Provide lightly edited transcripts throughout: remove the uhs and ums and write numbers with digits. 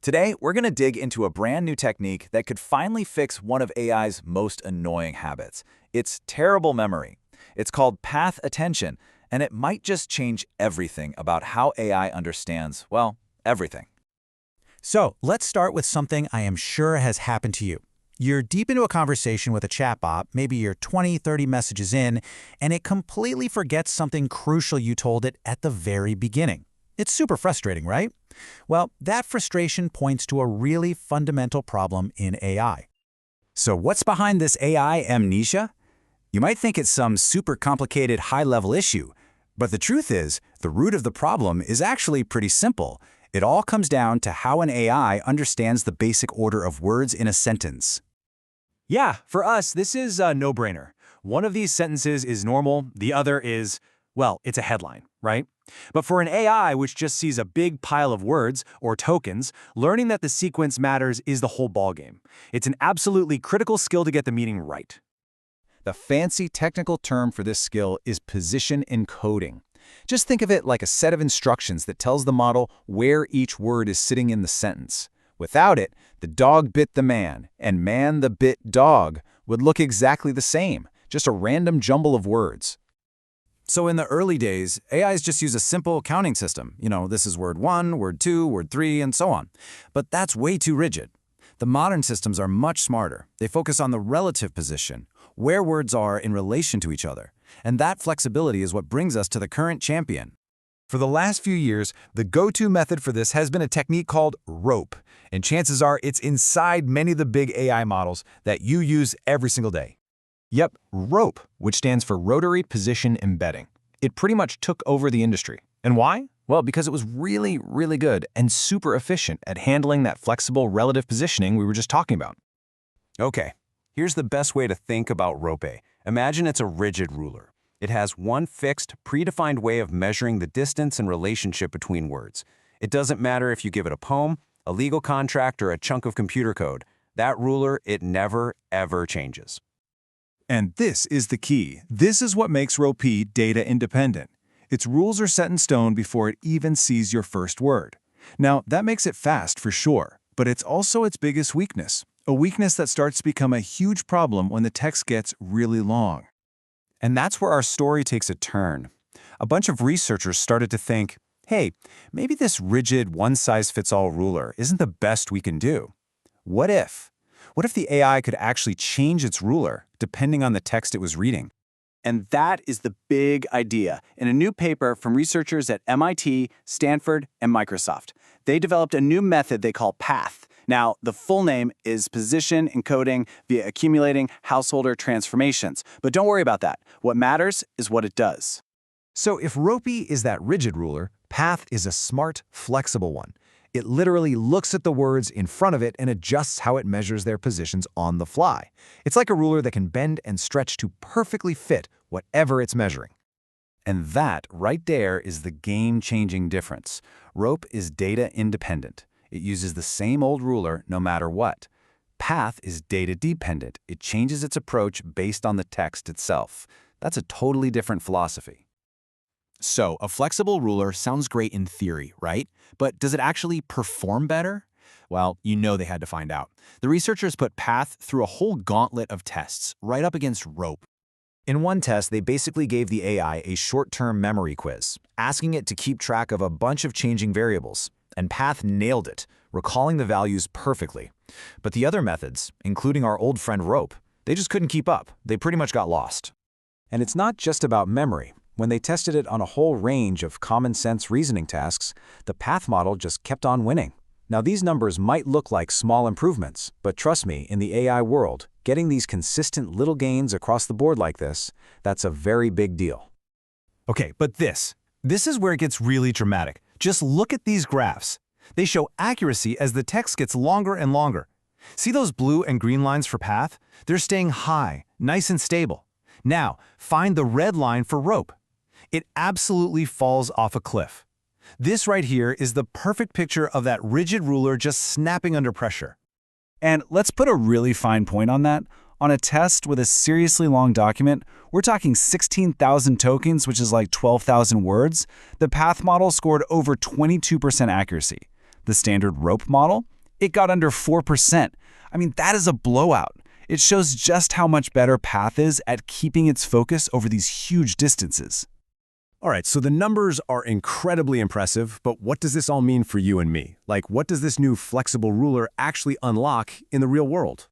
Today, we're going to dig into a brand new technique that could finally fix one of AI's most annoying habits. It's terrible memory. It's called path attention, and it might just change everything about how AI understands, well, everything. So let's start with something I am sure has happened to you. You're deep into a conversation with a chatbot, maybe you're 20, 30 messages in, and it completely forgets something crucial you told it at the very beginning. It's super frustrating, right? Well, that frustration points to a really fundamental problem in AI. So what's behind this AI amnesia? You might think it's some super complicated high-level issue, but the truth is, the root of the problem is actually pretty simple. It all comes down to how an AI understands the basic order of words in a sentence. Yeah, for us, this is a no-brainer. One of these sentences is normal, the other is, well, it's a headline, right? But for an AI which just sees a big pile of words, or tokens, learning that the sequence matters is the whole ballgame. It's an absolutely critical skill to get the meaning right. The fancy technical term for this skill is position encoding. Just think of it like a set of instructions that tells the model where each word is sitting in the sentence. Without it, the dog bit the man, and man the bit dog would look exactly the same, just a random jumble of words. So in the early days, AIs just use a simple counting system. This is word 1, word 2, word 3, and so on. But that's way too rigid. The modern systems are much smarter. They focus on the relative position, where words are in relation to each other. And that flexibility is what brings us to the current champion. For the last few years, the go-to method for this has been a technique called ROPE, and chances are it's inside many of the big AI models that you use every single day. Yep, ROPE, which stands for Rotary Position Embedding. It pretty much took over the industry. And why? Well, because it was really, really good and super efficient at handling that flexible relative positioning we were just talking about. Okay, here's the best way to think about ROPE. Imagine it's a rigid ruler. It has one fixed, predefined way of measuring the distance and relationship between words. It doesn't matter if you give it a poem, a legal contract, or a chunk of computer code. That ruler, it never, ever changes. And this is the key. This is what makes ROPE data independent. Its rules are set in stone before it even sees your first word. Now, that makes it fast for sure, but it's also its biggest weakness, a weakness that starts to become a huge problem when the text gets really long. And that's where our story takes a turn. A bunch of researchers started to think, hey, maybe this rigid one-size-fits-all ruler isn't the best we can do. What if? What if the AI could actually change its ruler depending on the text it was reading? And that is the big idea. In a new paper from researchers at MIT, Stanford, and Microsoft, they developed a new method they call PaTH. Now, the full name is Position Encoding via Accumulating Householder Transformations. But don't worry about that. What matters is what it does. So if ROPE is that rigid ruler, PaTH is a smart, flexible one. It literally looks at the words in front of it and adjusts how it measures their positions on the fly. It's like a ruler that can bend and stretch to perfectly fit whatever it's measuring. And that, right there, is the game-changing difference. ROPE is data independent. It uses the same old ruler no matter what. PaTH is data dependent. It changes its approach based on the text itself. That's a totally different philosophy. So, a flexible ruler sounds great in theory, right? But does it actually perform better? Well, they had to find out. The researchers put PaTH through a whole gauntlet of tests, right up against ROPE. In one test, they basically gave the AI a short-term memory quiz, asking it to keep track of a bunch of changing variables. And PaTH nailed it, recalling the values perfectly. But the other methods, including our old friend ROPE, they just couldn't keep up. They pretty much got lost. And it's not just about memory. When they tested it on a whole range of common-sense reasoning tasks, the PaTH model just kept on winning. Now, these numbers might look like small improvements, but trust me, in the AI world, getting these consistent little gains across the board like this, that's a very big deal. Okay, but this is where it gets really dramatic. Just look at these graphs. They show accuracy as the text gets longer and longer. See those blue and green lines for PaTH? They're staying high, nice and stable. Now, find the red line for ROPE. It absolutely falls off a cliff. This right here is the perfect picture of that rigid ruler just snapping under pressure. And let's put a really fine point on that. On a test with a seriously long document, we're talking 16,000 tokens, which is like 12,000 words. The PaTH model scored over 22% accuracy. The standard ROPE model, It got under 4%. I mean, that is a blowout. It shows just how much better PaTH is at keeping its focus over these huge distances. All right, so the numbers are incredibly impressive, but what does this all mean for you and me? Like, what does this new flexible ruler actually unlock in the real world?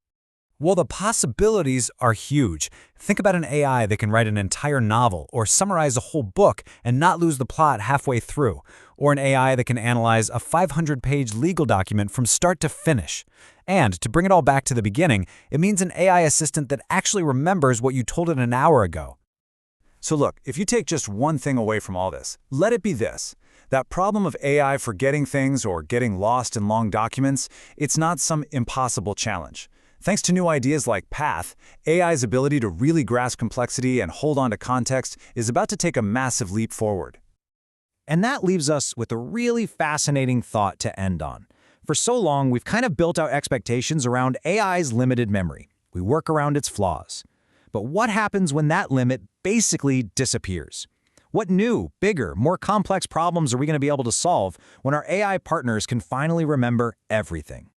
Well, the possibilities are huge. Think about an AI that can write an entire novel or summarize a whole book and not lose the plot halfway through, or an AI that can analyze a 500-page legal document from start to finish. And to bring it all back to the beginning, it means an AI assistant that actually remembers what you told it an hour ago. So look, if you take just one thing away from all this, let it be this. That problem of AI forgetting things or getting lost in long documents, it's not some impossible challenge. Thanks to new ideas like PaTH, AI's ability to really grasp complexity and hold on to context is about to take a massive leap forward. And that leaves us with a really fascinating thought to end on. For so long, we've kind of built our expectations around AI's limited memory. We work around its flaws. But what happens when that limit basically disappears? What new, bigger, more complex problems are we going to be able to solve when our AI partners can finally remember everything?